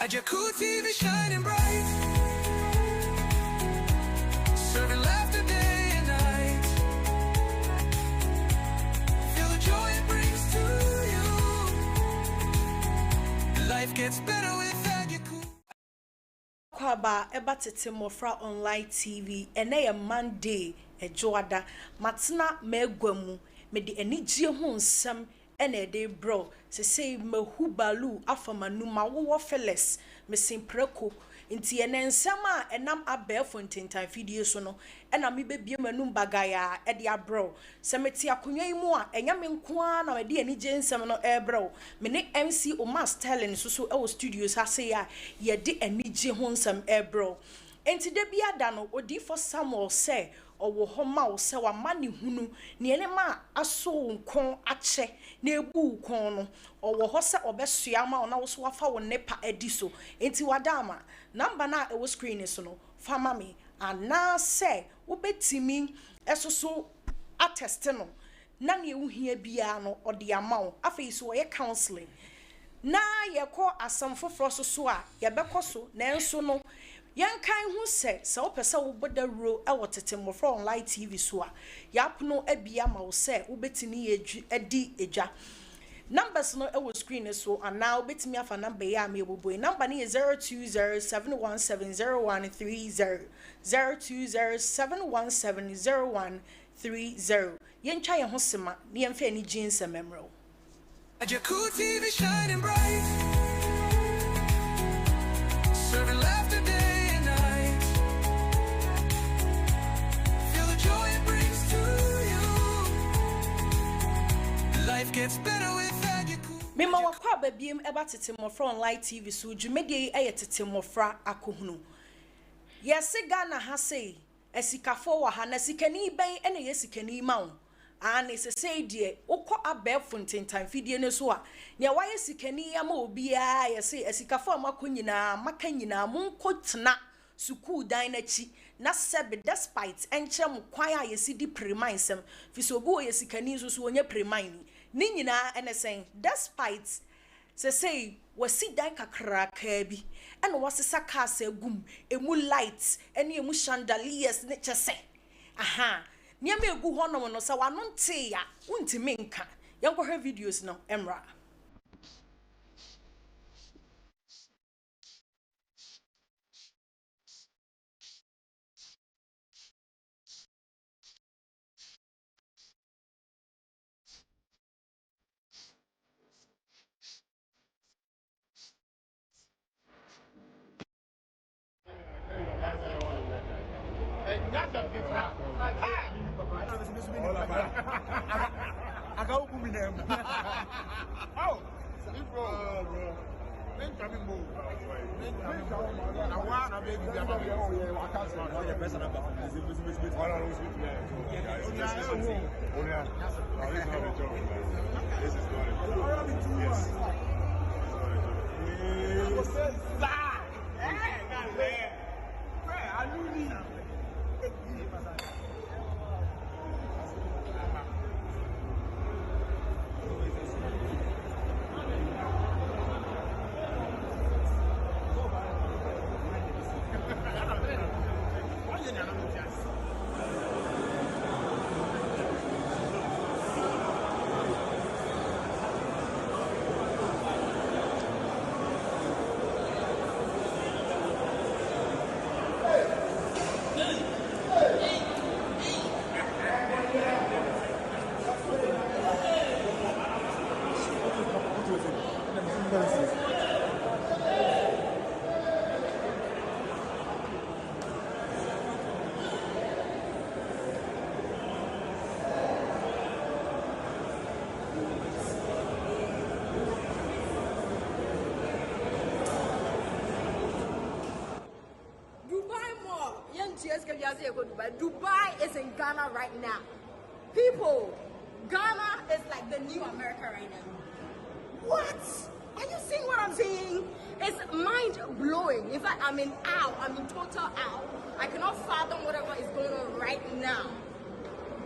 Cool TV shining bright, serving laughter day and night. Feel the joy it brings to you. Life gets better without your cool. Kwaba eba TETE MMOFRA online TV ene ye Monday ejoada matna megwamu me de anigye ho nsam ene de bro se say mahu balu afamanu mawo feles me simpreko nti ene nsam a enam abefo ntentan video so no ena me bebie manum bagaya e de abro se meti akonwa yi mu a enya me nko a na me de anigye nsam no bro me ne MC Oma Sterling so e wo studios ha say ya ye de anigye ho nsam bro enti de bia da no odi for Samuel say owo homa wo se wa mani hunu ne ene ma aso nkon ache na ebu kon no owo ho se obesua ma ona wo so wafa wo nepa adi so enti wadama number na e wo screen so no fama me ana se wo betimi esoso attest no na ne ewu hia bia no ode ama wo afei so ye counseling na ye ko asam foforo so a ye bekoso na enso no yankan hu se opese wo boda ro e wo TETE MMOFRA online TV so a yapno abia ma wo se wo betini edi eja numbers no e wo screen so and now betimi afa number ya me boboy number ni 0207170130 0207170130 yentwa ye ho sema ne yemfa ni jeans memro Cool TV shining bright, serving laughter day and night. Feel the joy it brings to you. Life gets better without your cool. Mema wakwa babiem eba TETE MMOFRA online TV so dwumedie eye TETE MMOFRA Akohunu. Yesi Ghana ha sei esikafo wa ha na sikani ben ene yesikani ma wo. And it's a say dear, Oko abefo ntentan fidie ne so a ne waye sikani ama obi a ye say esikafo amakonyina makanyina munkotena suku dan na chi na sebe despite enche mo kwan a yesi di premaisem fi so obi o yesikani so onye premaini ni nyina ene sen despite say wasi dan kakra ka bi ene wasesa kasa egum emu lights ene emu chandeliers ne chese aha Niame egu hono no sa wano nte ya untimi nka yanko her videos no emra I go with them. Oh, bro. Then coming move. I want a baby. I can't say the person about this. This is not Dubai is in Ghana right now. People, Ghana is like the new America right now. What? Are you seeing what I'm saying? It's mind-blowing. In fact, I'm in awe. I'm in total awe. I cannot fathom whatever is going on right now.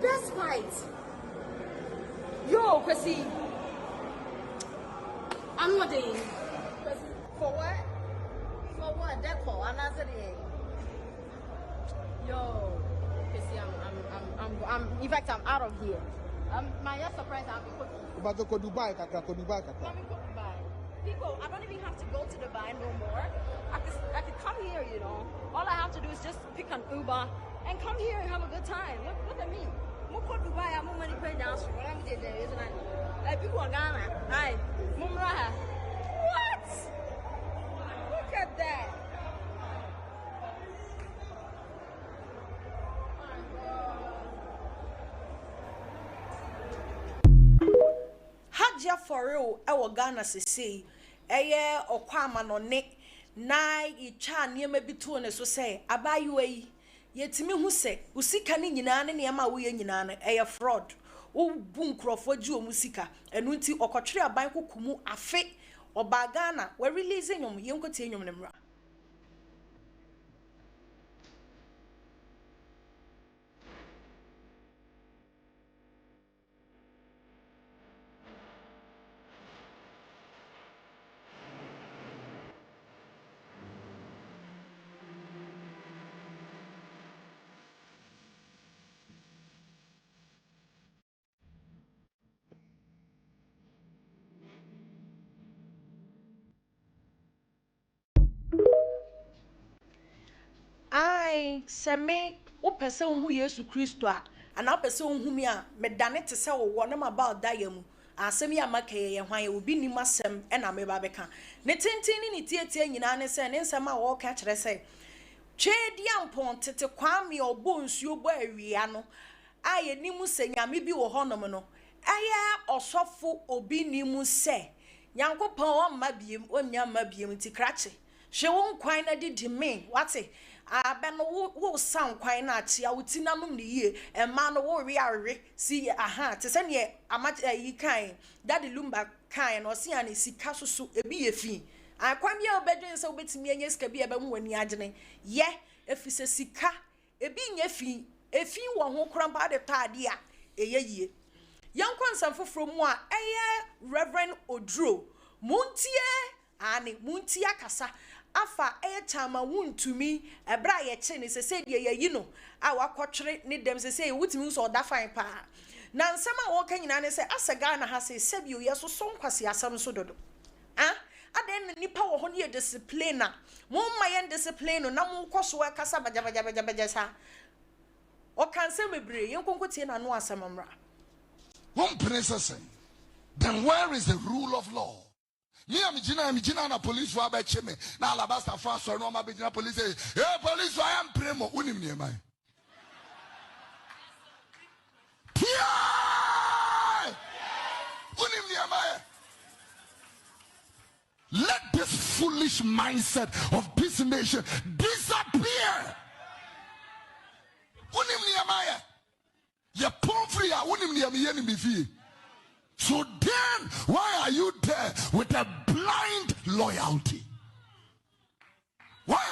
Despite, yo, Kwesi, I'm not doing. For what? Yo, you see, in fact, I'm out of here. My next surprise, I'll be cooking. But to Dubai, Dubai. Dubai. People, I don't even have to go to Dubai no more. I could come here, you know. All I have to do is just pick an Uber and come here and have a good time. Look at me. Moko Dubai, I'm money pay down. What I'm there, isn't it? Like people are Ghana. Hi, Mumraha. What? Look at that. Hajia for real, Ghana say, Eye or Kwama no ne, na icha near maybe 2 and so say, Abayue, yet me who say, Usika Ninana Niama Winana, a fraud, O boom Crawford Jew Musica, and Winti or Cotria Banco Kumu Afe or Bagana, were releasing young continuum. Ai, seme, o person who Yesu Christo a, and a person whom ya, me dane to say one about diamu, and semi a make ye why will be nimasem and a mebabeka. Netintini ni tia yinane sen, and some all catch they say. Che diam ponte te kwami or bones you boy riano. Aye, nimu senya, maybe o honomono. Aye, or sofu obi nimu se. Yanko pon mabim, or nyam mabim ti cratchy. She won't quite did me, what's it? Ben wo sound quite not see out tinamum the year and man wo reare see aha to send ye a much ye kind daddy lumba kind or see any see castle so a be a fee. I quite your bedroom so bit me and yes can be a bem when yajane. Ye if it's a sika a being a fee one who cramp out the tardia a ye. Young consan from one a Reverend Odro Muntie and Muntia Casa. Afa time won to me a bra chin is a said ye know our quatrain need them say what means or that fine pa. Nan sama walking in and say as a Ghana has a seb you yes so song quasi as some so do. Ah, then nipa or honey disciplina. More my end discipline or no cost work as a bajabajabajasa. Or can say me bring you can go in and one samamra. One princess, then where is the rule of law? Me am Gina na police for about cheme. Na alabasta France or no ma be police. Hey police I am premo unim near my. Unim near my. Let this foolish mindset of this nation disappear. Unim near my. Ya pon free unim near me enemy fee. So then, why are you there with a blind loyalty? Why?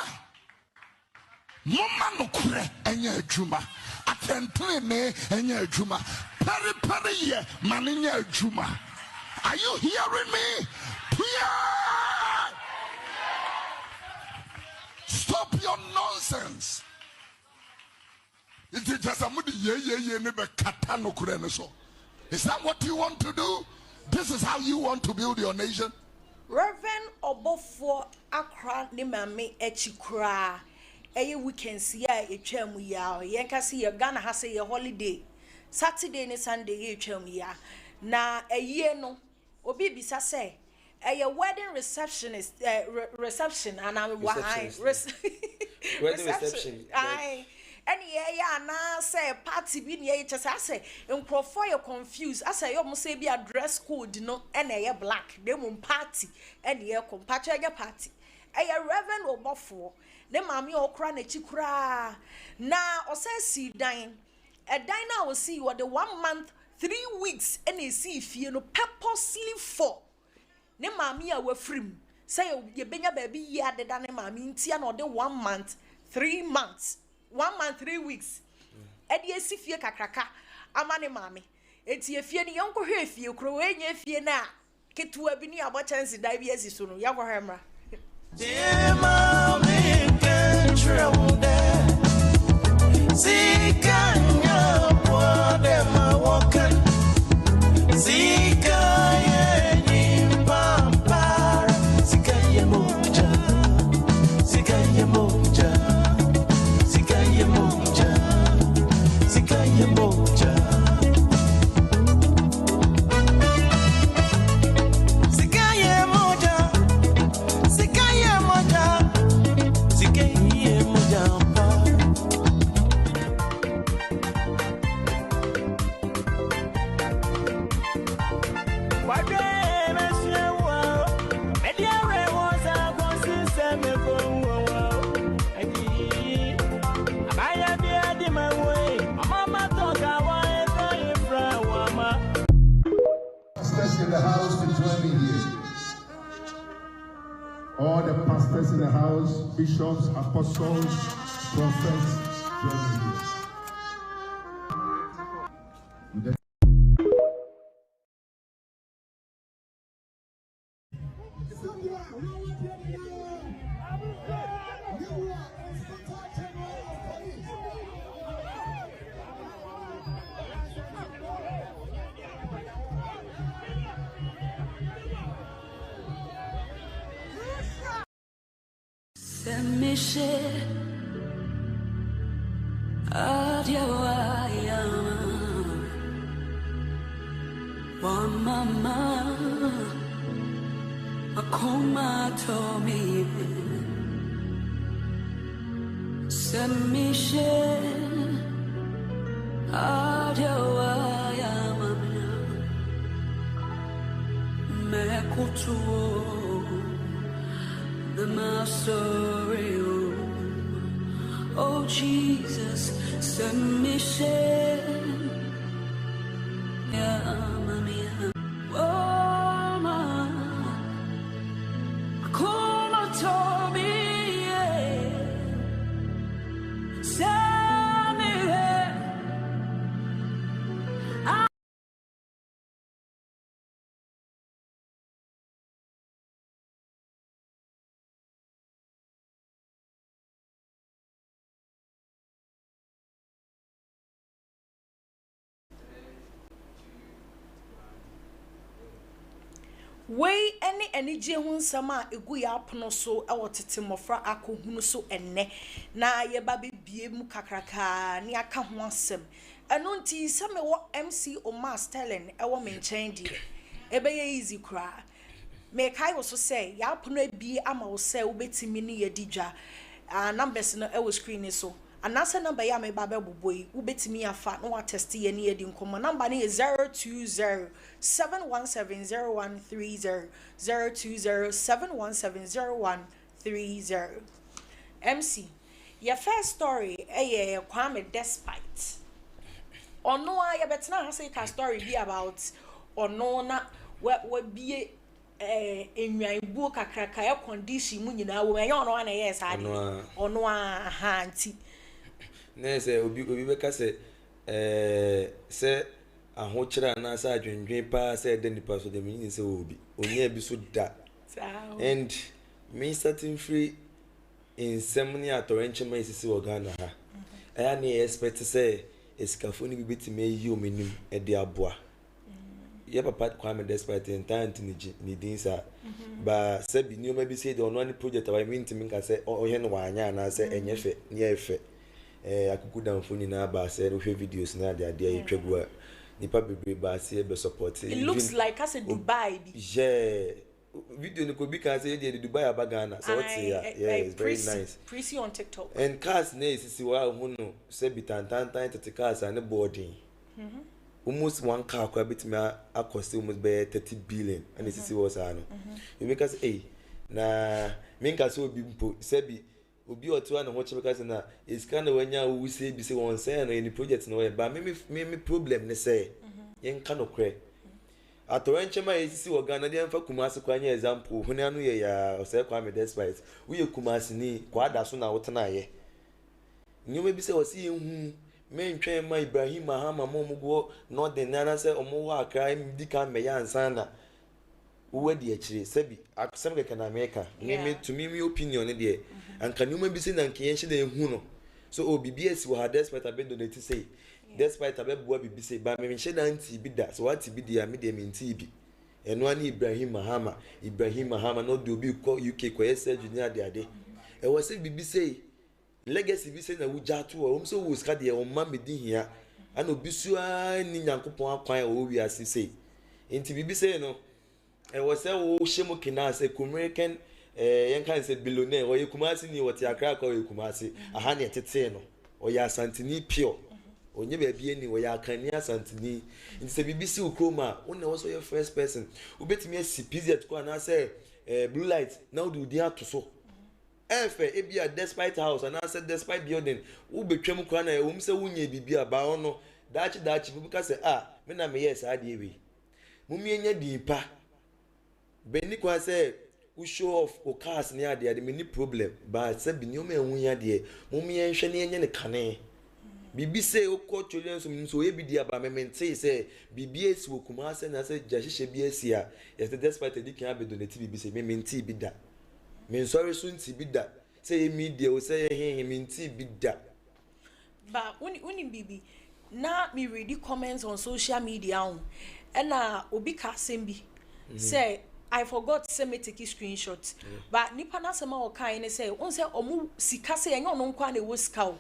Mama no kure enye juma. Atentene me enye juma. Peri ye maninya juma. Are you hearing me? Yeah! Stop your nonsense. It is just a mudi ye nebe kata no kure so. Is that what you want to do? This is how you want to build your nation? Reverend Obofo Accra ni mame echikra. Eye weekend see ya etwam ya. Yenka see ya Ghana has a holiday. Saturday ni Sunday etwam ya. Na eye no obi bisa say eye wedding receptionist reception and I'm wedding reception. Aye. Any na say party bi ne just say for you confused I say you say be a dress code no and black dem party and ye compare your party Reverend Obofo ne mami okra na chikura na o say see dan a dan na o see what the 1 month 3 weeks and e see fie no purposely for ne mami a wafrim say ye benya baby ye adeda ne mami ntia na the 1 month 3 months 1 month 3 weeks. Edi esi fie kakraka amane mame. Eti efie ni yonko hwe fie kro wenye fie na ketu abi ni abo chance dai bi esi so no yakwo hemra. In the house to join me here. All the pastors in the house, bishops, apostles, prophets, join me here. Oh Jesus, submission. Yeah, mommy. Oh, ma. Come on, Tommy. Tell me where. Way any hu nsam a egu ya apono so e wotete mmofra akohunu so enne na ye ba bebie mu kakraka ne aka ho asem eno nti se me wo MC Omar Sterling e wo me nchen die ebe ye easy kra me kai wo so say ya apono ebie ama wo say wo betimi ne ye didwa numbers no e wo screen so anasa number ya me ba beboyi wo betimi afa no wa test ye ne ye di nkomo number ne 02071700130 02071700130 MC your first story Kwame Despite ono a ya betena ha say ka story be about ono na we bie enwan buo kakraka ya condition mu nyina wo ya ono na yes ade ono a ha nti na se obi beka se se ahochira na sa adwendwen pa se de nipa so de mean se obi onya bi so da and me starting free in semni atorenche ma isisi Ghana ha aya na expect say esikafoni bi betime yi omenim e de aboa ye papa Kwame Despite intent ni dinsa ba se bi ni o ma bi say de ono ani project wa mi ntimi nka se ohye no wanya na se enyefe ni efe akuku damfoni na ba se no hwe videos na de ade ayetwagu a nipa bebre ba se be support it looks like as a Dubai bi yeah video ni ko bi kan say de Dubai abagana so what yeah it's very nice pretty on TikTok and cars na isisi wa hu no se bi tantan tete cars and boarding almost one car kwa bitimi akost almost be 30 billion and isisi was ano you make us na minka so obi mpo se bi obi otu ana ho chebe kase na is kind of wanya we say bi say won say no any project no ba me problem ne say yen ka no kre atorenche ma isisi wo Ghana dey mfa kumase kwa nya example hune anu ye ya say Kwame Despite we ye kumase ni kwa da so na wotena ye nyome bi say wo si hu me ntwen ma Ibrahim Mahama momugo no de nana say omo wa akra di kan me ya ansana uwe di achire sebi akusem ke na America me to me opinion ne de anka nyuma bi se na nkiyen hye de hu no so BBS will have despite a bit donate say despite a bit boy BB say but me share anti be that so what be the medium in TB and one Ibrahim Mahama not do be call UK ko yes junior the ade e was say BB say legacy be say na wuja to o so wo ska de o ma me din hia ana obi su ni nyankopon akwan o wi ase say nti BB say no e was say wo shemo kina say American yen kan say billionaire o Kumasi ni what Accra ko Kumasi aha ne tete no o ya santini pure onye ba bia ni o ya kania santini nti say BB say ukroma wona wo so your first person ubetimi asi pz ko na say blue light now do dia to so efe ebia despite house and I said despite building wo betwam kwa na wo mse wunye bibia ba ono dachi bi ka say me na me yes ade we mumie nya dipa beni kwa say we show off o cars near there the many problem but say bi ni o ma ehun ya there mumie nhwe ne nya ne kane bibi say o ko chole so e bi dia ba memente say bibi esi wo kuma say na say jahihye bi esi a yes despite the can be donate bibi say memente bi da me sorry soon ti bi da say media o say he memente bi da but uni bibi na me read the comments on social media on and obi ka sembi say I forgot to send me take screenshots but nipa na sema o kan ne say on say omu sika say enyo no nkwa na wo sika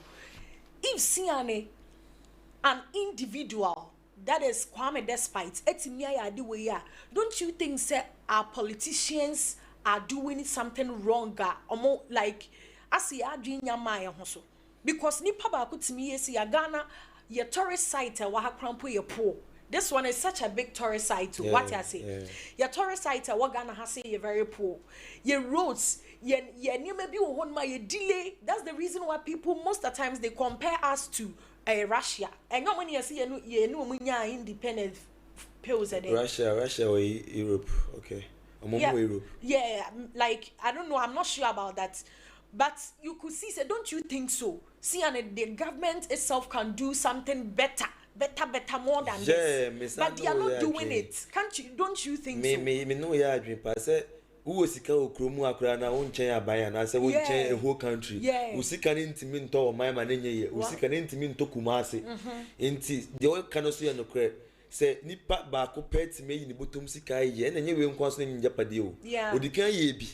if see an individual that is Kwame Despite etimi ya de we ya don't you think say our politicians are doing something wrong omo like asi adwin nyama ya ho so because nipa ba ko timi yesi ya Ghana your tourist site wa ha krampo ye po. This one is such a big tourist site too. What I say? Your tourist site what Ghana has say you're very poor. Your roads, your maybe one my delay. That's the reason why people most of the times they compare us to Russia. And not when you see you know independent pills a day. Russia or Europe, okay. Europe. Yeah, like I don't know, I'm not sure about that. But you could see, say, don't you think so? See, and the government itself can do something better more than this. But they are not doing it. Don't you think so? Me know ya dream pass. Who sika okromu akra na wonchen aban na say wonchen a whole country. Usika ne ntimi nto o man manenye ye. Usika ne ntimi nto Kumasi. Enti de o kan so ye no kre. Say nipa ba ko pet me yi ni botom sika ye na nye we nkwa so ne njapade o. Odikan ye bi.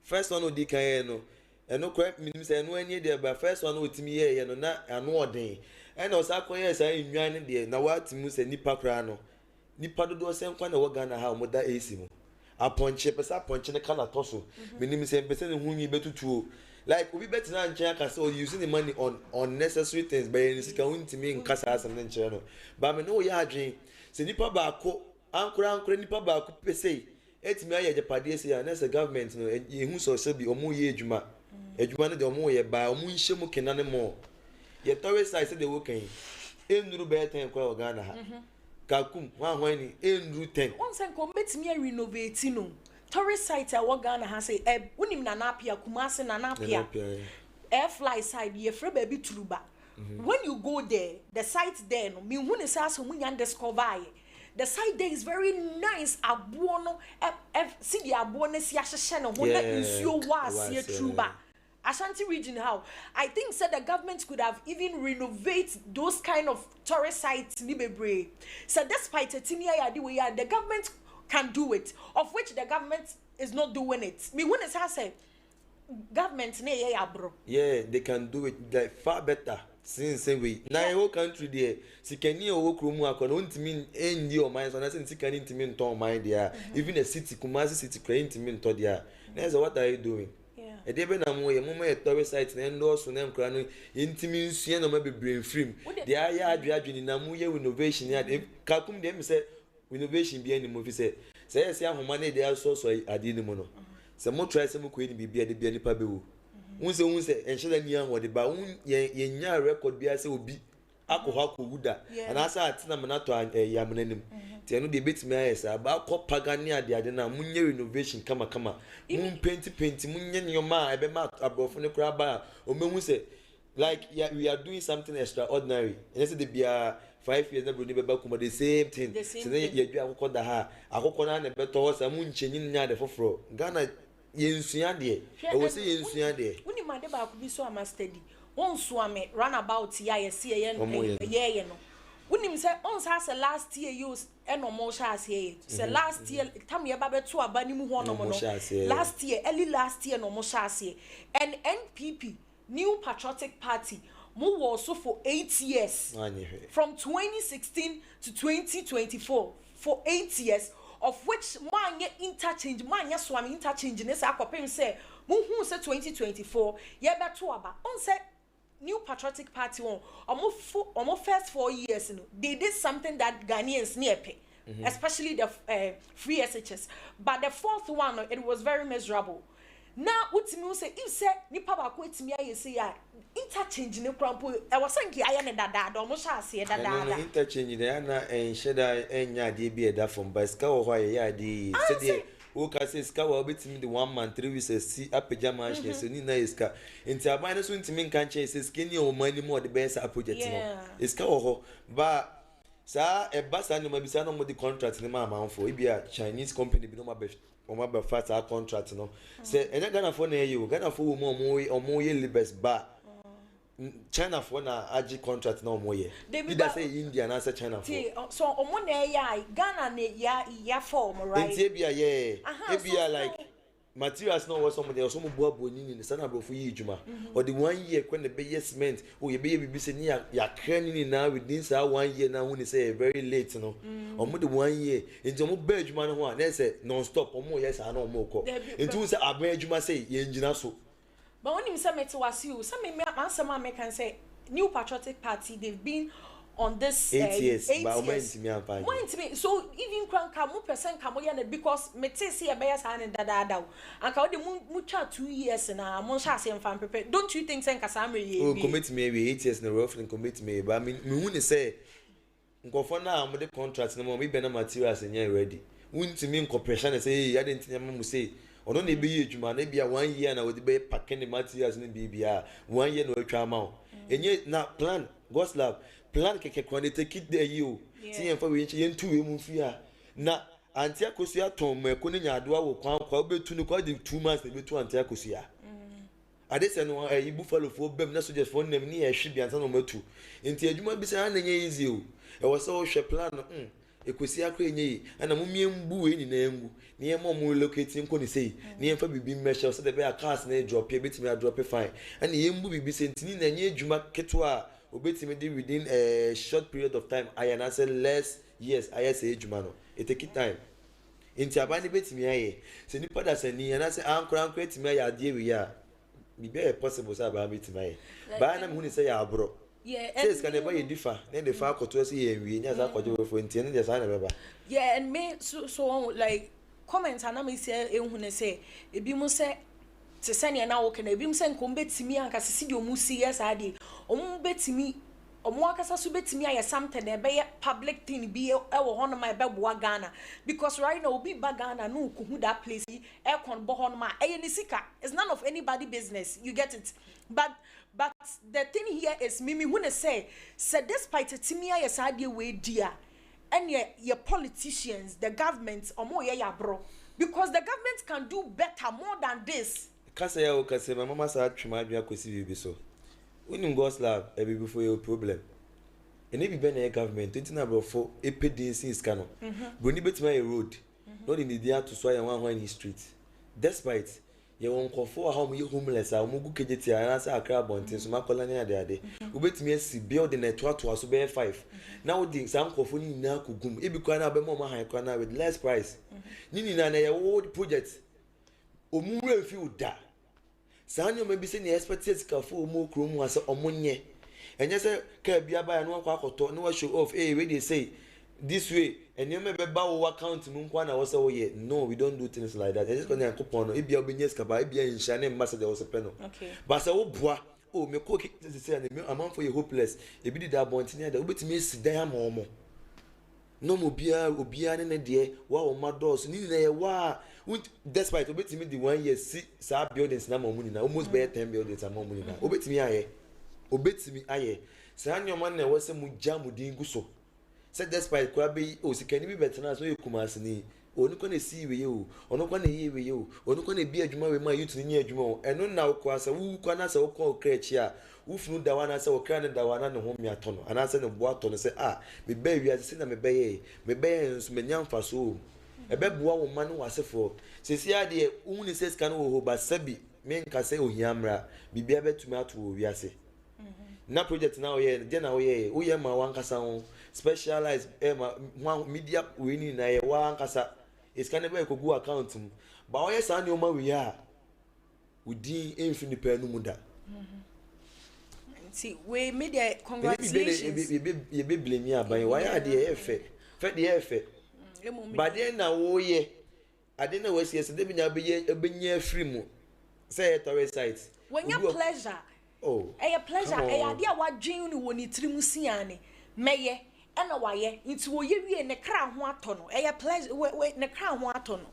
First one odikan ye no. Eno kre minim say eno ani de ba first one otimi ye no na ano odin. And also, yes, I am there. Now, what Musa Nipa Crano Nipa do same kind of Wagana how Moda Asimo. Upon Chepes, upon Chenacana Tosso, meaning same person whom you better to like we better than Chaka so using the money on unnecessary things by any going to me in Casas and then channel. But I know ya drink. Say Nipa Bako, Uncle Nipa Bako, say, it's me at the Padesi and as a government, who so be Omu Yejuma, Ejumana de Omoye by Omu Shemu Kenanemo. Your tourist side said they working. Endru better and call Ghana. Kakum, one Endru 10. Once I commit me renovating no. Tourist site at what Ghana has say, unim nanapia, Kumasi nanapia. Air fly side, ye free baby truba. When you go there, the site there, no, me when is as when you discover the site there is very nice. Abuono, see the abuono, see Ashashano, when that is your was here truba. Ashanti region how I think said the government could have even renovate those kind of tourist sites Nibebre. So despite the government can do it, of which the government is not doing it. Me when it's say government bro. Yeah, they can do it like far better. Since we na whole country there, sikani o kromu akon ontimi endi o mind so na say sikani ntimi nton mind there. Even a city Kumasi city credit ntimi nton there. That's what are you doing? E dey be na mo ye mo ma tourist site na endorse na nkra no intimi nsua na ma be brain film dey aya adwadwini na mo ye innovation ya kakum dey me say innovation bi ani mo fi say yes ahoma na dey so ade ni mo no say mo try say mo ko ni bibia de bia nipa be wo unse enhye ni an wo de ba ye nya record bia say obi akohuda and asa atina me na to yamnanim ti eno de betimi ayesa ba ko pagani ade na munye renovation kama mun paint munye nyoma ebe ma abrofo ne kura ba o mehu say like we are doing something extraordinary and say the bia 5 years na bro ni be ba kuma the same thing say ye dua akoko da ha akoko na na beto ho sa mun chenyin nya de foforo Ghana ye nsua de e wo say ye nsua de woni ma de ba ko bi so ama steady won swame runabout ya ye see ye no wonim say on say last year use enomo sha say say last year time ye ba beto aba ni mu ho no last year early last year no mo sha say and NPP New Patriotic Party mo was so for 8 years from 2016 to 2024 for 8 years of which man ye interchange man ye swami interchange ne say akopem say mo hu say 2024 ye beto aba on say New Patriotic Party on almost first 4 years they did something that Ghanaians near pay especially the free SHS but the fourth one it was very miserable. Now what me say if say nipa ba ko etimi aye say ya interchange ne krampo e wasanki aye ne dada do mo sha ase dada no interchange ne na enheda enya de bi eda from bicycle wo ho aye ya de say de o ka say ska wa obetimi de 1 month 3 weeks see apagya machine so ni na iska enti aban ne so ntimi nkan che say skinny o mani mo de be sa project no iska wo ho ba sa e ba sa no ma bi sa no mo di contract ne ma amanfo e bia Chinese company bi no ma be o ma be fat our contract no say enya Ghana for na you Ghana for wo mo ye libes ba China for na agi contract na omo ye either say India na say China for so omo na ya Ghana na ya form right enti bia ye e bia like materials no was somebody else some boabo ni ni sana bro for yi juma or the 1 year when the be cement o ye be bibi say ni ya kran ni na within say 1 year na hu ni say very late no omo the 1 year enti omo be juma no ho na say non stop omo yes na omo ko enti hu say aban juma say ye njina so but when him say me to was you some me answer man can say New Patriotic Party they've been on this 8 years 8 but years. So even crank mo person come because me say e be yes and dada and ka we mu cha 2 years na mo sha say fan prepare don't you think say nkasa amre ye oh commit me 8 years na roughly commit me but me hu ni say nkofo na mo de contract na mo be na materials nya ready wuntimi nkopesha say ya de ntinya mo say ono na ebe ye adwuma na bia 1 year na we be packing the materials na bibia 1 year na atwa ama enye na plan Godslove plan keke kwani take it there you see em for we yentu we mu fi a na anti akosu aton mako ne nyadoa wo kwan kwa obetu ni kwa di 2 months na betu anti akosu ya ade se no ibu follow for bem na soldiers for nem ni ehwe bi ansa no matu enti adwuma bi se na nye easy o e wo se wo hwe plan no ekosi akwa enye yi ana mo miembu we ni na engu ni em mo locate nko ni sei ni em fa bibi mmehye so de be a cars na drop e betimi a drop fine ana yembu bibi sentini na nye adwuma ketwa obetimi dey within a short period of time I na say less years I say adwuma no it take time enti abani betimi aye se ni pada se ni na say ankora etimi aye ade we ya bibi possible say abani betimi aye ba na me hu ni say ya abro says can never differ then the far to say we nya za kwaje we for enti ne just na beba and me so like comments and me say ehun ne say ebi mu say te sene na wo kana ebi mu say nko betimi anka sisi de omu CS ade omu betimi omu akasa so betimi aye something e be public thing bi e wo hono ma e be boa Ghana because right now obi ba Ghana no ko hu that place e kon bo hono ma e ni sika it's none of anybody business you get it but the thing here is mimi who say despite timia yes ade we dia and your politicians the government omo ye ya bro because the government can do better more than this kasa ya o kasa my mama sa atwema adwa kosi bibi so unim Godslove e bibi for your problem ene bi be na government ntina bro for epedinsin skano broni betima a road not in the dia to so ya wan in street despite ye won kofo how me homeless a mo gu kejeti a na akra bontin so makola ne ade obetimi asi building na to so be 5 now the some kofo ni na kugum e bi kwa na be mo ma han kwa na with less price ni na ye wood project omure fi uda sanyo me bi se ni expected kafo mo krom ase omonye enye se ka bia ba ya no kwa akoto no show off we dey say this way and you may be bawo account mu nkwa na wo say wo ye no we don't do things like that just gonna coupon no e bia obenye skaba e bia insha na message wo say no okay but say wo boa o me ko say na me amount for you hopeless e bi da bontin da obetimi esi dan ama omo no mo bia obia ne de wa o mados ni na ye wa despite obetimi the 1 year see sa buildings na mamuni na almost be 10 buildings na mamuni na obetimi aye say anyoma na wo say mu jam din gu so say despite kwa be o sikani bi betena so yekumase ni onu kwa na si we yo onu kwa na ye we yo onu kwa na bi adwuma we ma youth ni adwuma o eno na ko asa wu kwa na sa wo ko krechi a wu funu da wana sa wo kra ne da wana ne ho mi atono ana sa ne bo atono se me ba wi ase na me ba ye nso me nyamfa so ebe boa wo ma no wasefo sesi ade uni se scan wo ba sabi me nka se ohiamra bibia betumi ato wo wi ase na project na oye je na oye oye ma wankasa ho specialized media we ni na ye wankasa is can be ko go account mu ba oye sa ne o ma we a udi enfini pa no mu da see we media congratulations ye be blame ya ban why ade e fe de e fe ba de na wo ye ade na wasi ese de binya be free mu say tourist site when your pleasure oh a pleasure e ade a wadwen ni woni tirimu siane meye ena waye nti wo ye wie ne kra ho atono e pleasure we ne kra ho atono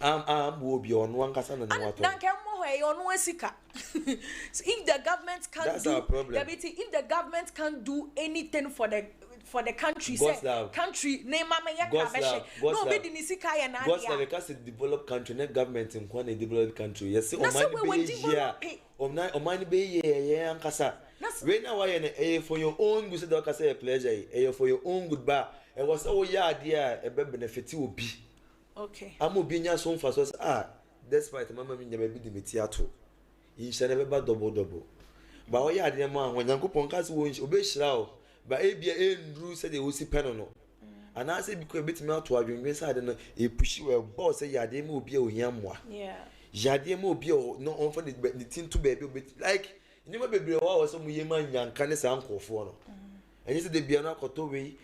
wo bi ono ankasa na ne wato na nke mo ho e ono asika so if the government can't if the government can't do anything for the country say country name mama ya ka no be di sika ya na dia Godslove because the developed country net government in one developed country yes omani be ye ankasa we na why na for your own good say ka say pleasure for your own good ba e was oh ya dia e be benefit obi okay obi nya so mfa so despite mama mi nya be di meti ato insha na be ba double ba o ya dia ma Nyankopon ka se wo obe hira o ba ebia endru se de wo si peno no ana se bi ko betimi ato adwenwen sa de no e pushi we boss say ya de ma obi a ohia moa ya de ma obi no on for the tin to baby like nyima bebre wa so mu yema nyanka ne sa nkofo no enyi se de bia no akoto we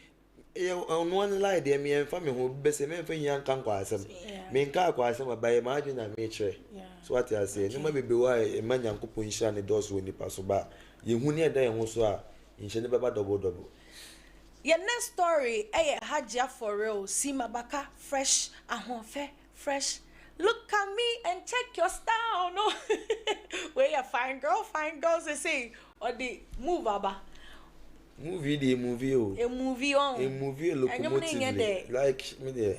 e ono an lie de me enfa me ho be se me enfa nyanka nkwa asem me nka akwa asem ba ye ma adwen na me kire so what I say nyima bebre wa e ma Nyankopon hira ne dos wo nipa so ba ye hu ne da ye ho so a inche ne baba double your next story Hajia for real Simabaka fresh ahonfe fresh look at me and check your style no where you fine girls they say or the move aba movie locomotive like me there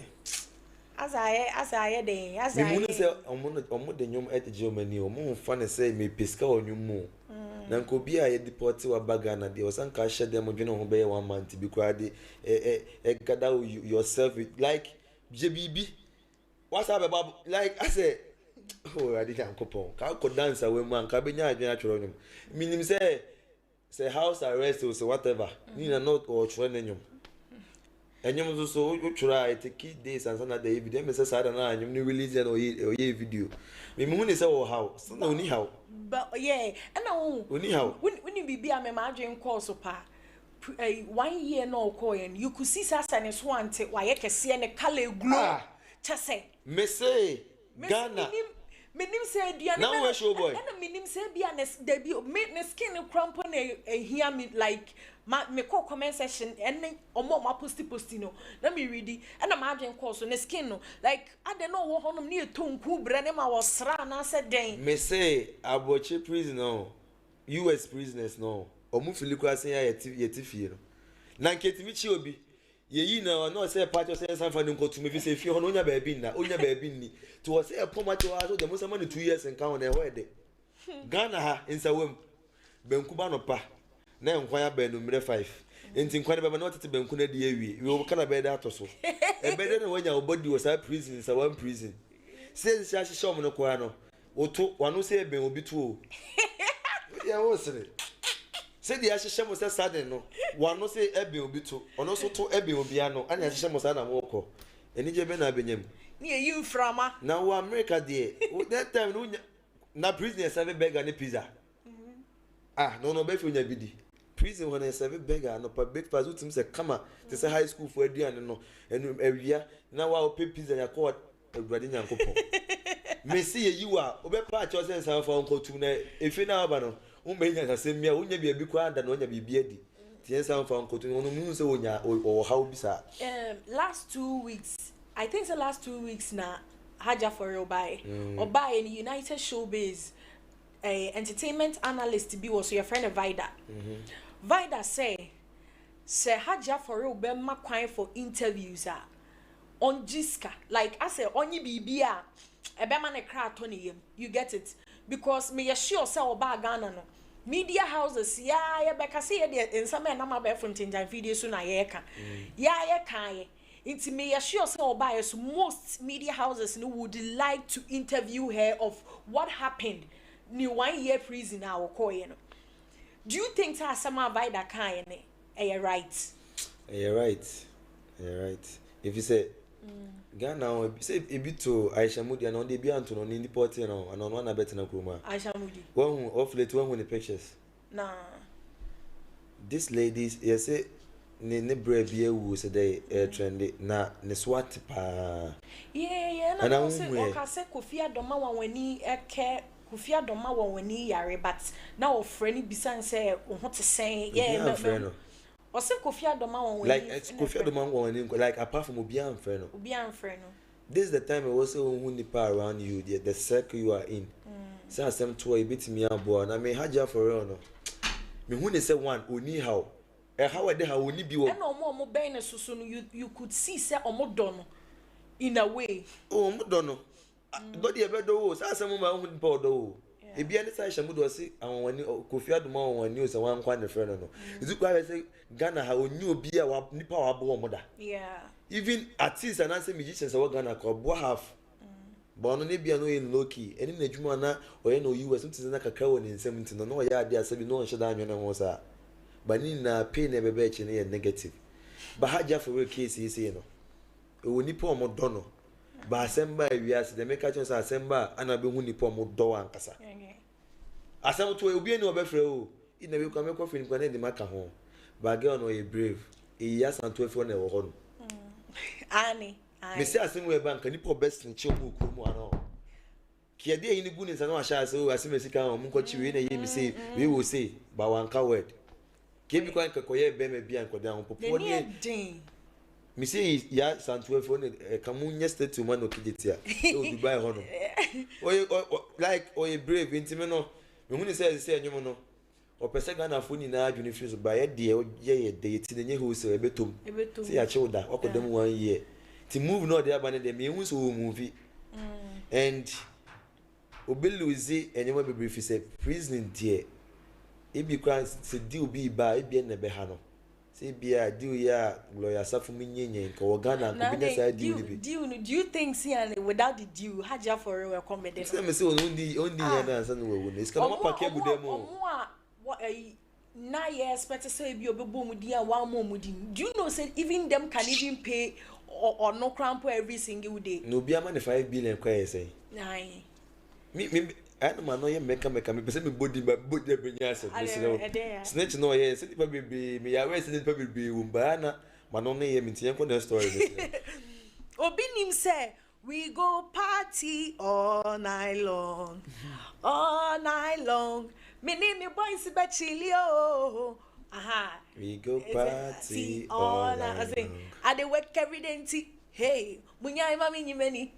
as I me say omo de nyom et Germany omo fa ne say me pesca onyum na nko bi a ye deport wa baga na de osan ka hye dem dwene ho be 1 month bi kwa de gather yourself like JBB what's up about like I say oh I didn't Nyankopon ka ko dance away man ka be nya adwen atworo nyum minim say house arrest or so whatever ni na not or tworo nyum enyum so utwura it take days and sana the evidence say sada na anyum ni release and oye video me hu ni say oh how so na oni how but yeah and now oni how when you be am ma adwen course pa 1 year no call and you could see sasa ne so ante wa ye kese ne color glow chese me say Ghana minim say dia na we show boy and minim say bia ne debi me skin cramp na hear me like me call comment section and omo ma posti no na me read and am adwen course ne skin no like I don't know what honom ne tonku bre ne ma wasra na say den me say aboche prison no US prisoners no omu filikwa say ya yetifie no na nketimi chi obi yeyi na no say part say sanfa ne nkotu me fi say fie ho no onya ba bi ni to was say pomacho aso de musa man 2 years nka ho na e de Ghana ha insawam benkuba no pa na nkwan ya ba no mre 5 enti nkwan ba na tete benku na de awie we kana ba da to so e be de na wanya obodi was a prison sa one prison say say shom no kwa no oto wanu say ben obi to o ya wo sere say the ahihye mo say sudden no wanu say ebe obi to ono so to ebe obi ano ani ahihye mo say na mo ko eni je be na benyam ni you frama na wo America there that time no na prison serve burger ne pizza no be fi onya bidi prison when serve burger no pa breakfast utim say kama te say high school for aduane no enu awia na wa o pizza ya ko awurade Nyankopon me see you a obe pa cho say san fa onkotu na efi na aba no umenya asemmia unya bia bi kwa anda no nya bi adi tie san fa onkotu no mu se onya o how bisa last 2 weeks I think the last 2 weeks na Haja for Obai Obai in United Showbiz entertainment analyst be was your friend Vida Vida say Haja for Obai ma kwan for interviews on jiska like I say onye bibia ebema ne kra to ne yem you get it because me sure say oba Ghana no media houses ya beka say de nsama na ma be from tinjan video so na ye ka ya kan ye inti me sure say oba yes most media houses no would like to interview her of what happened ni 1 year prison na woko ye no. Do you think that some avoid that kind of right? You're right. You're right. If you say Ghana, say a bit to Aisha Moody and on the Bianto on the port, and on one better than Kuma. Aisha Moody. One who awfully to one with the pictures. Nah. This ladies, yes, say, ne brave year who said they trendy, na ne swat pa. Yeah, and I say, Kofia Doma when he care. Kofia Doma when he yare, but now friendly bisan say, what to say, yeah, friend. Or say Kofia Doma when like Kofia Doma when like apart from Obian friend. Obian friend. This is the time I was so nipa around you, the circle you are in. So some toy bit me up, boy, and I may have for real. No, me when they say one, only how. How are they? How only be one? No more mobile so you could see say omodono in a way. Oh, omodono. God the bedo so asem ma hu nipa odo e bia ne sai shamudo si awon wani Kofi Adoma won news wan kwa ne friend no izu kwa say Ghana ha onyu obi a nipa wa bo omoda even artists and answer musicians wa Ghana ko bo half bono ne bia no in low key eni na adwuma na oye no US mtize na kakra won nsem ntino no ya ade asabi no nhye da anwene ho sa bani na pain e bebe echi ne negative ba haja for case yi no e woni nipa omodo no ba asemba ewiase de make chance asemba ana be hu nipa mo do ankasa asem to obi eni obefre o ina we kwa me kofi nipa na de maka ho ba girl no e brave e yas and 12 na e wo ho no ani me say asem we bank nipa best ni che mu ku mu ano ki ade yin gu ni sa na wa sha so asem esika ho mu ko chi we na ye mi say we will say ba wanka word ke bi kwa nkoye be me bia nkode ho popo ni me say ya santuwe for kamu nyeste to man okijetia o Dubai ho no like oye brave intime no me hu ni say anyum no o pese Ghana fo ni na adwene fi so ba ye ye de ti ne ho so ebetom say ya chewda okodam 1 year ti move no dey abane dey me hu so movie and obeluzi enyema bebre fi say prison there e bi kran se deal bi ba e bi na be ha no say bia deal ya lawyer Affum nyenye nko Ghana ko bi na say deal bi do you think see and without the deal haja for real comedy say me say only ya na answer no we no iska no pack bu dem o what na ye expect say bi obebo mu di and one more mu di do you know say even them can even pay or no cramp every single day no bi ama ne 5 billion kwa ye say nine me I no man no ye meka me pese me body benya ase snitch no ye se nipa bebe me ya we se nipa bebe wo ba na man no ye me tie ko na story this obi nim say we go party all night long me name me boys be chili oh aha we go party all night long I dey work every day hey munya ima me nyimeni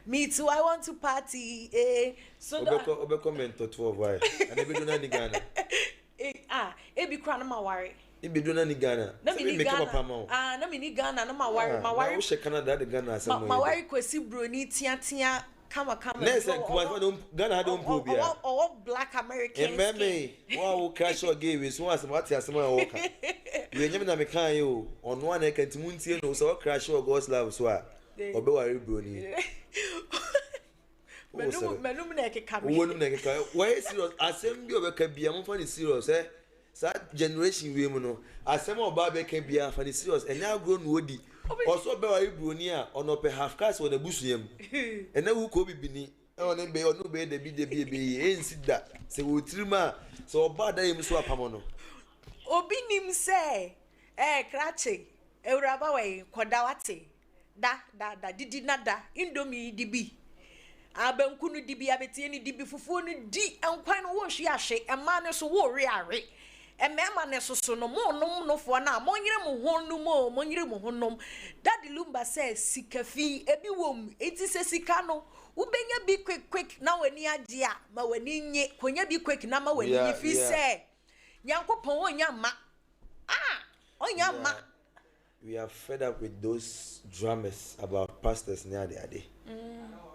me too I want to party so obe comment to 12 why and be do na ni Ghana e bi kra na ma ware e be do na ni Ghana na me ni Ghana na me ni Ghana na ma ware wo she Canada de Ghana asem ma ware kwesi broni tia kama next Ghana had on probia or black American me wow crash or gave is once what asem work you nyem na me kan yo on one e kan timuntie no so crash or Godslove so a obe ware broni Melum na keka me wonum na keka why serious asem bi obe ka bia mo fa ni serious sa generation we mu no asem oba be ka bia fa ni serious enya grow no odi also be ware broni a ono pe half caste won abusuam ena wu ko bibini ono be ono be de bi ensida se wo tirima so oba da yim so apamo no obi nim say krache euraba we kodawate da didi nada indomie dibi abankunu dibi abetie ni dibi fufuo ni di enkwan no wo hwe ahwe ema ne so wo re are emema ne so no mo nom no fo na mo nyire mo honum mo nyire mo honum daddy lumba says sikafi ebi wom eti se sika no ubenya bi quick na wani age a ma wani nye konya bi quick na ma wani fi se nyankopon onya ma onya ma we are fed up with those dramas about pastors near the day.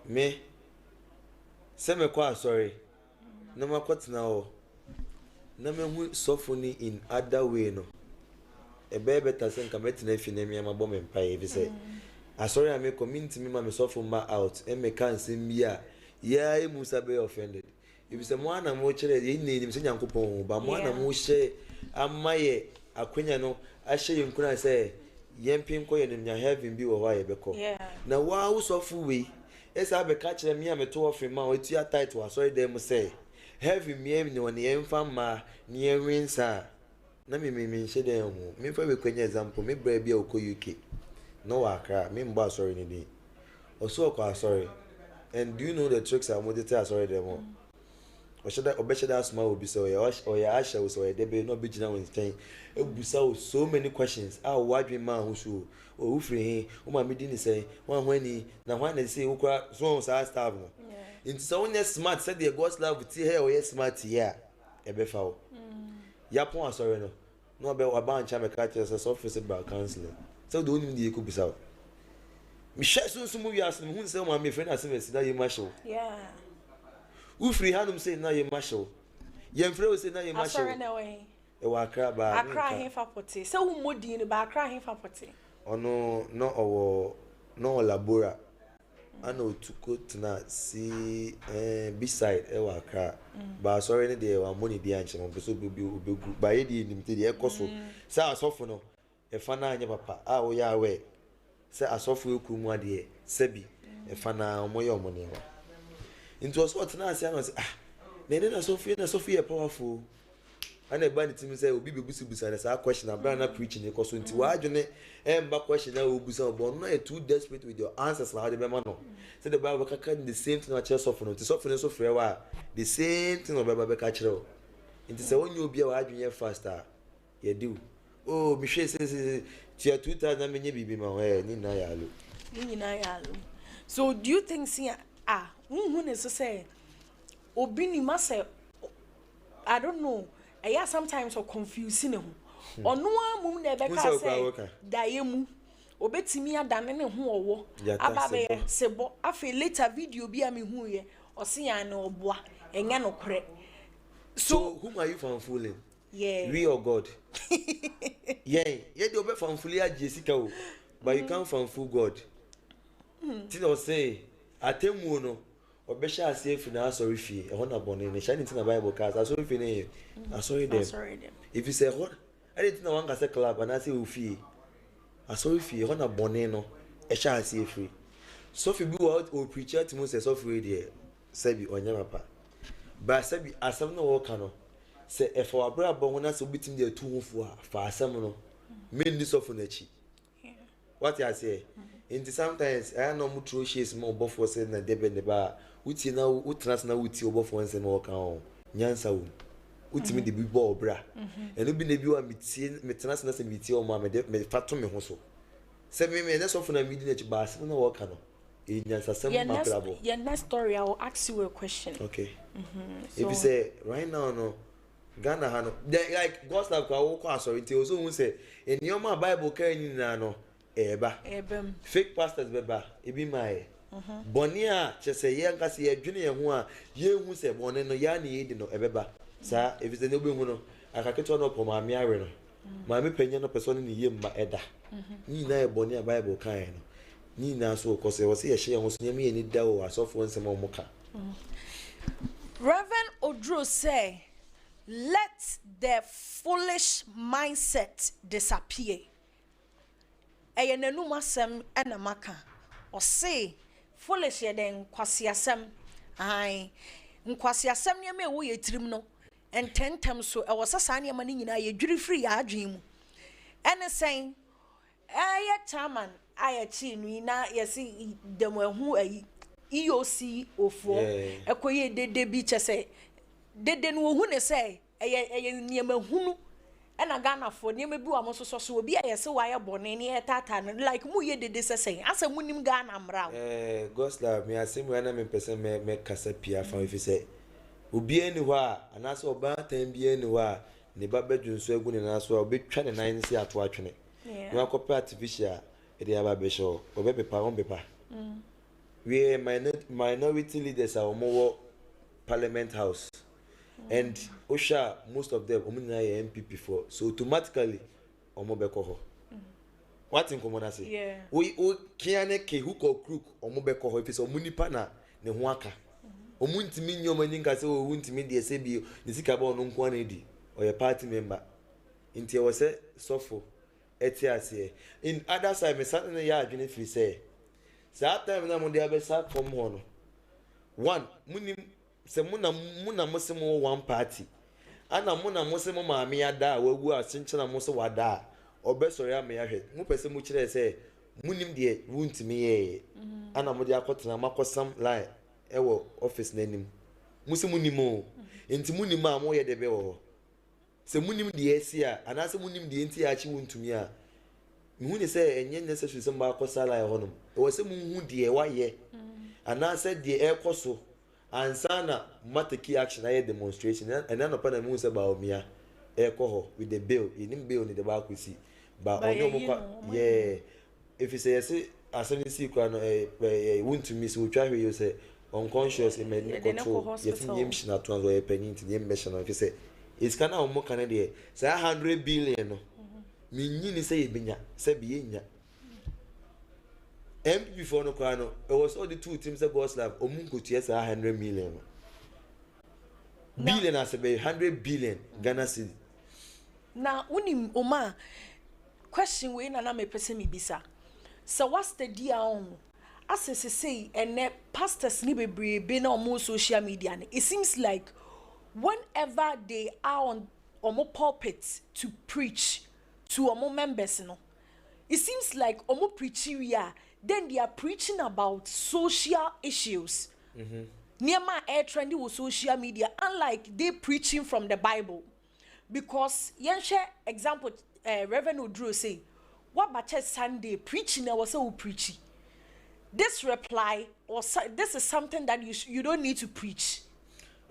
Me, say me kwa sorry. No ma kwat now. Na me hu sofoni in other way no. E be better sen ka metina fi na me ma bom empire if say. Sorry I me community me ma me sofo ma out e me kan sem bia. Yeah, e musa be offended. If say mo na mo chere ye ni se nyankopon ba mo na mo hye amaye akwenya no ahye yinkuna say yempim ko ye nya heaven bi wo wa ye beko. Na wa wo sofo we esa be ka kire me a me to ofre ma o tu title asori dem say heavy me ni won ye mfa ma ni enwinsa na me nhye dem ho me fa be kwenya example me bra bia okọ UK no wa kra me mba asori ni di oso okọ asori and do you know the tricks I'm with the asori dem ho obeshada asma obi so ya asha so ya debe no be gina won stand ebusa so many questions wadwe ma ho so o ufiri he o ma me di ni say wan hwani na hwan na say ukwa so sa staff no into so one smart said the Godslove ti here o yes smart here e be fa o ya pon asori no be wa ban cha me ka tell so office ba counseling so do oni di ekubusa o mi hwe so mu wi asem hu say o ma me friend asem si da ye ma show Ufri hanum say na ye masho. Yemfre say na ye masho. Asore na we. E wa akra ba. Akra hin fa pote. Se wo modi ni ba akra hin fa pote. Ono no owo no labora. Ana otuko tna si beside e wa akra. Ba asore ne de wa money di anche mo so obegu. Ba ye di nimte de ekoso. Se asofo no e fa na anya papa. O ya we. Se asofo ekumu ade sebi e fa na omoye omone wa. Into us what na say na Sophia powerful and e ban it say obi bebusu na say question na brand na preaching e koso nti wa adwene emba question na obusa but no too desperate with your answers like the be man no say the Bible ka the same thing na church sofo no so free wa the same thing no Bible ka kire o nti say onye obi a wa adwene faster ye do oh mi hwe say tia 2000 menye bibi ma ni na ya lo so do you think see who is say obini mase I don't know sometimes or confusing him or no one na be ka say dayemu obetimi adane ne ho owo ababe sebo afi later video bi am hu ye o se yan na oboa enye no kore so whom are you fanfooling we or God ye dey obe fanfooling ajesika o but you can't fanfool God till say atemu no obesha asefu na asori fie e hona bone ne shani tina Bible cast asori fie ne asori dem if you say what I didn't know one ka say club and I say ofie asori fie e hona bone no e sha asefu so fi bi what o preacher to say so free there sabi onyama pa ba sabi asam no wo ka no say e for abra bo hona so bitim dey tu hufu a fa asam no me ni so fu na chi what you say in sometimes I know mutual shares more buffer say na debe ne ba uti na utras na uti obofo nse na oka on nyansa wo uti me de bi ball bra eno bi na bi wa metras na se miti o ma me fato me ho so se me na so for na midi na chi ba se na oka no e nyansa sem makrabo your next story I will ask you a question okay if you say right now no Ghana ha no like Godslove ka wo kwa sorry nti o so hu say enioma Bible kan ni na no ebem fake pastors beba ebi mai bonia chese ye nkase ye dwene ye ho a ye hu se bone no ya na ye di no ebeba sa if ze no be hu no akaketo no po ma me awe no ma me panya no person ni ye mba eda ni na ye bonia Bible kan no ni na so ko se wo se ye hye ho so nyame ye ni da o asofo nsem o muka Reverend Odro say let the foolish mindset disappear eye nanum asem na maka o say foolish ye den kwase asem nkwase asem ne me wo ye tirim no ententem so e wo sasa ne ma ne nyina ye dwiri free ya adwen mu ene sen eye chairman aye chi nu na ye si dem ahu ayi EOC ofo ekoye dede bi chese dede no ohu ne say eye niema hunu ena Ghana for niema bi wa mo so so obi aye se wa ye bone ne tata no like mu ye dede sesen asa munim Ghana mra Godslove me asem na me pese me kasa pia fa if say obi eni ho a anase oba tan bi eni ho a ne ba badwunso agu ne na so obetwa ne nan se ato atwene Yeah. No copy artificial e dey aba be show obepepa on bepa we minority leaders are more parliament house and osha most of them omuna MPP for so automatically omo be ko ho what in common say Yeah. we o kiane ke hook or crook omo be ko ho if so munipa na ne ho aka omuntimi nyoma nyinka se o wuntimi de se bi ne sika ba ono nko na edi or your party member inti e wo se sofo etiase in other side me sat na ya adwene free say that time na mo de abesa from ho no one munim se muna mosemo one party ana muna mosemo maame ya da wagu asenche na moso wada obesori ame ya hwe mu pese mu kire say munim de wuntimi ye ana mo de akotena makosam line ewo office nanim musi munimo enti munimo a mo ye de be wo se munim de asia ana se munim de enti a chi wuntumi a hu ne say enye necessary se mba akosala e honom e wo se mu hu de wa ye ana se de ekoso ansana mateki action aye demonstration and then upon mu se ba omia ekoho with the bill inim bill ni de ba kwesi ba onyo mo kwa yeah if you say yes asani si kwa no wuntumi se wotwa hwe you say unconscious in medical control yet nyem shina to anzo epanyin ti nyem measure no if say is kana o mo kana de say 100 billion no minyi ni say ebenya say bi enya before no kwa no it was all the two teams that Godslove omunko to say 100 million billion as be 100 billion Ghana cedi na unim oma question we na me pese mi bisa so what's the deal on as say and pastors ni bebrebe na on social media it seems like whenever they are on pulpit to preach to members no it seems like preaching then they are preaching about social issues near my air trendy with social media unlike they preaching from the Bible because share example Reverend Drew say what about Sunday preaching I was so preaching this reply or this is something that you don't need to preach.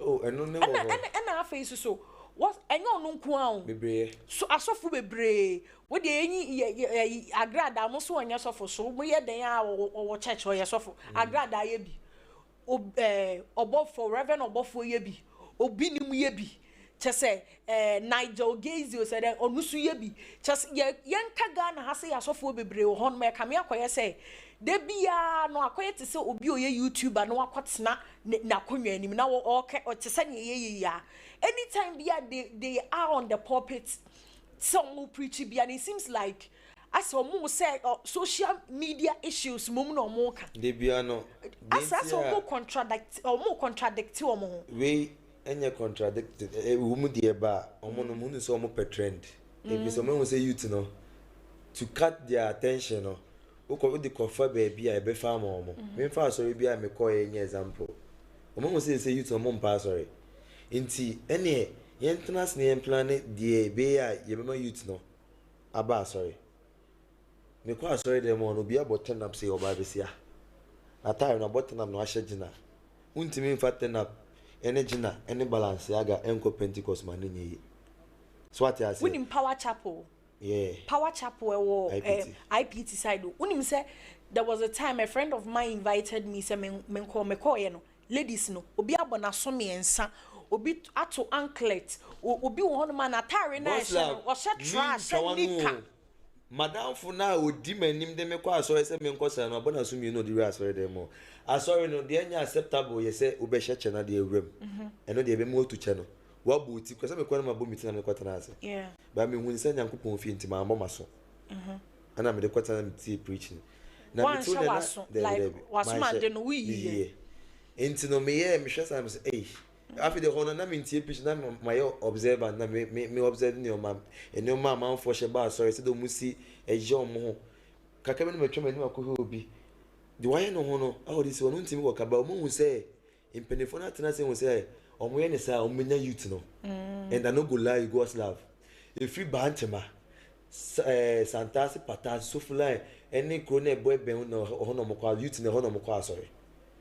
Oh, and no and I face so what and no nko bebre so asofu bebre we dey enyi agrada mo so onya sofo so mo ye den a wo church o ye sofo agrada ye bi obofo reverend obofo ye bi obi ni mu ye bi chese Nigel Gazio said onusu ye bi chese yenka Ghana ha se asofo bebre ho no me kame akoye say de bia no akoye te se obi oye YouTuber no akotena na konwa anim na wo te se ne ye ya anytime bia they are on the pulpit some preach bia and it seems like as some say social media issues mum no mo ka de bia no as some contradict omo we enye contradicted wumu de ba omo no mu so omo per trend if some say youth no to cut their attention no uko de kofa baby a be fa mo me fa sorry bia me call any example omo say youth omo mpa sorry inti ene yentenas ne plan de be a ye be ma youth no aba sorry me kwa sorry dem no bia bottom up say oba be sia na time na bottom up no ahye gina untimi mfa ten up energy na any balance aga enko Pentecost man nye so what I say we in Power Chapel yeah Power Chapel IPT side unim say there was a time a friend of mine invited me say me call you know ladies no obi abona so me ensa obi ato anklet obi wo hono man atare na o she trash nika madam for now odi manim de me kwa asori say me nkosa no abona so me no di asori dem mo asori no de anya acceptable ye say obehye che na de ewrem eno de be mo to che no wa buti kwese me kwa na mabo miti na me kwata na ase yeah ba me hu say nyankopon fi ntima ambo maso ana me de kwata na miti preaching na me to na like was man de no we enti no me ye me hwe say me say eh after the honor na me ntie preach na my observer na me observe ni o mam eni o mam am for she ba sorry say do musi eje o mo kaka me no metwa mani akohwe obi the why no ho no all this one ntimi wo kaba o mo hu say impenifo na tena say hu say o mo ye ne say o menya youth no and I no go lie Godslove if you bantema santasi patasi sofula any krone boy ben no ho no mo kwa youth ne ho no mo kwa sorry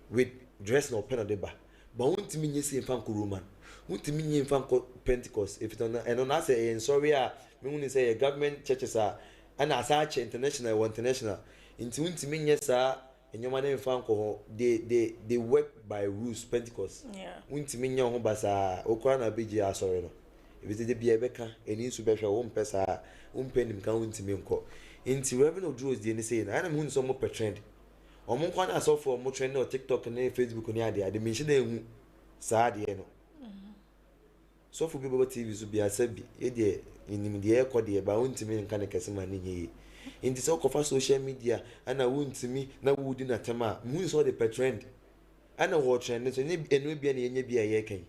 with dress no pen on the bar but won't me nye say fan ko roman won't me nye fan ko Pentecost if it on and on say sorry me when say government churches are ana asache international into untimi nye saa enyoma na mfa nko they work by rules Pentecost untimi nye ho basa okwa na beji asore no ebite de bia beka eni nsu behwe wo mpesa wo mpenim kan untimi nko into revenue draws the any say na ana hu nso mo per trend omo nkwa na so for mo trend no TikTok na Facebook ni ade me nshi na ehu saa de no so for people TV so bia sabi e de inim de e ko de ba untimi nka ne kese ma nye into so kofa social media ana untimi na wudi na tema mu so de per trend ana wo trend so ni enu bia na yenye bia ye kan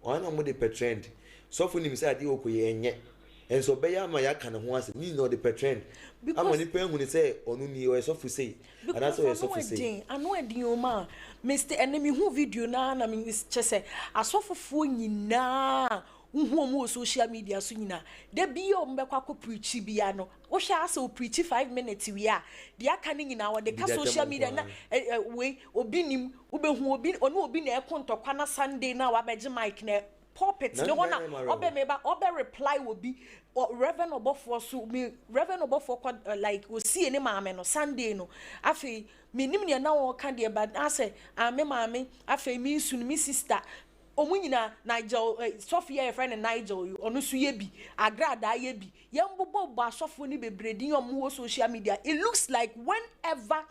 ona mo de per trend so for nim say ade okoye enye enso be ya ma ya kan ho ase ni no de per trend ama ni pe hu ni say onu ni o so for say ana so so for say ano edin o ma Mr enemy hu video na me chese asofofo nyina hu omo social media so nyina de bi o mbekwa ko preach bia no wo hwa ase o preach 5 minutes wi a de aka ni nyina wo de ka social media na we obi nim wo be hu obi onu obi na ekontokwa na Sunday na wa beje mic na pulpit no one obe meba obe reply will be Reverend Obofo so me Reverend Obofo like we see any maame no Sunday no afi me nim ne na wo ka de ba ase ame maame afi me sunu me sister omunyina Nigel Sophia your friend Nigel onu su ye bi agrada ye bi ye mbobo bo asofo ni bebredi omu social media it looks like whenever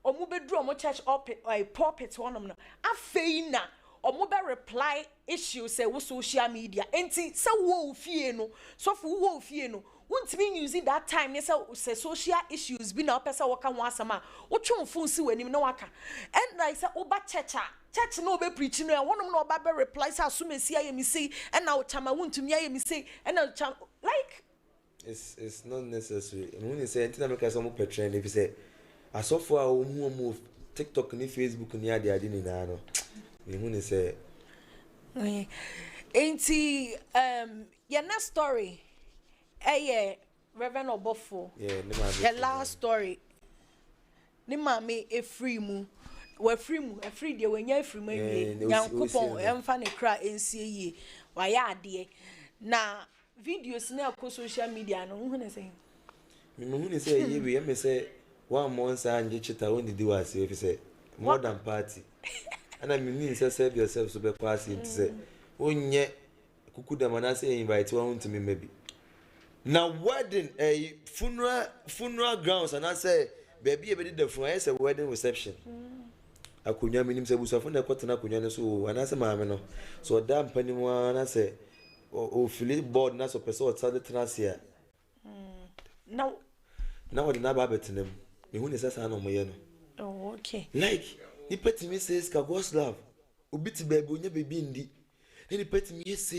omu bedru omu church up pulpit wonom no afi na omo be reply issue say wo social media enti say wo fie no so for wo fie no wontimi use that time say social issues bi na opesa wo ka ho asama wo twon phone si wanim na waka and like say oba church no be preach no wonom no oba be reply say asumesi aye mi say and na chama wontumi aye mi say and na like it's not necessary when you say entina make some per trend if you say asofo a wo hu TikTok ni Facebook ni ade ni na no me say enti your next story Reverend Obofo the last story ni mama free mu we free mu free de we nya free mu yankopon emfa ne kra ensie yi wa ya ade na videos na ko social media no hu ne say ye we me say one month anje chita when did you was if say more than party and I mean say save yourself so be pass it say onye kukuda mana say invite one to me maybe now wedding funeral grounds and I say baby be the funeral say wedding reception akunya minim say busafo na kwatena akunya so and I say maame no so da mpani mu and I say o fili board na so person o tsade transia now what na ba betenem me hu ne sasa na omoye no oh okay like ni petimi says ka Godslove obiti baby onya baby ndi ni petimi says